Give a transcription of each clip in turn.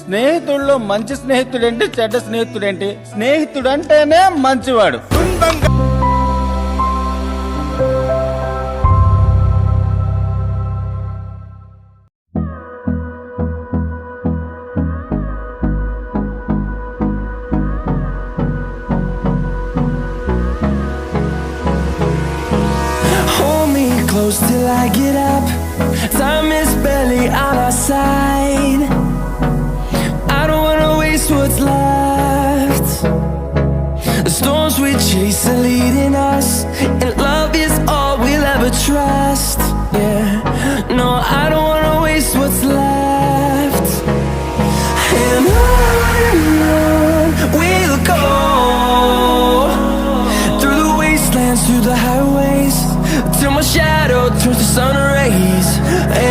స్నేహితుల్లో మంచి స్నేహితుడేంటి, చెడ్డ స్నేహితుడేంటి? స్నేహితుడంటేనే మంచివాడు. Close till I get up. Time is barely on our side. I don't wanna waste what's left. The storms we chase are leading us, and love is all we'll ever trust. Yeah, no, I don't wanna waste what's left. And on we'll go, through the wastelands, through the highways, till my shadow turns to sun rays.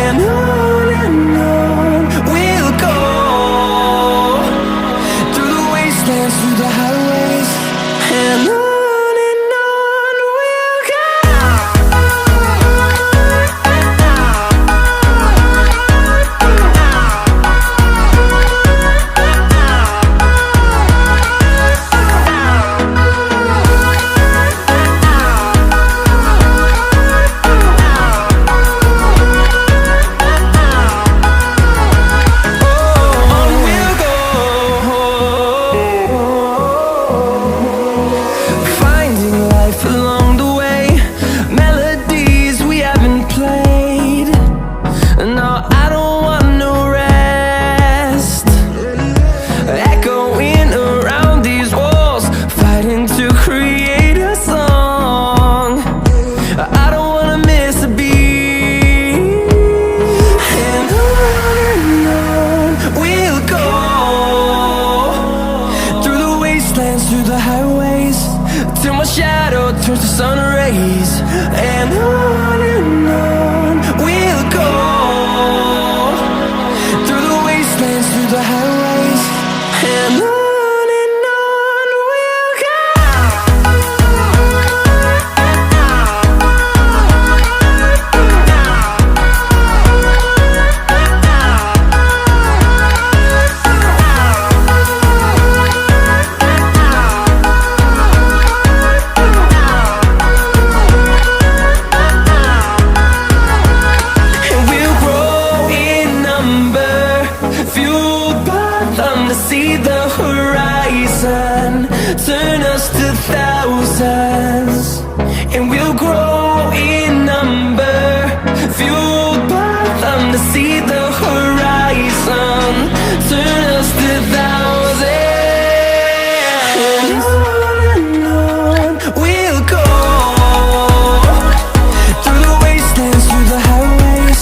And on we'll go, through the wastelands, through the highways. And on we'll go. Through the highways, till my shadow turns to sun rays. And on we'll go, through the wastelands, through the highways. And on we'll go. See the horizon, turn us to thousands, and we'll grow in number, fueled by them to see the horizon, turn us to thousands. And on we'll go, through the wastelands, through the highways,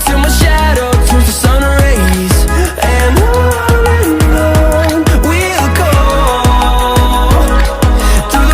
till my shadow turns to sun rays. And on we'll go, through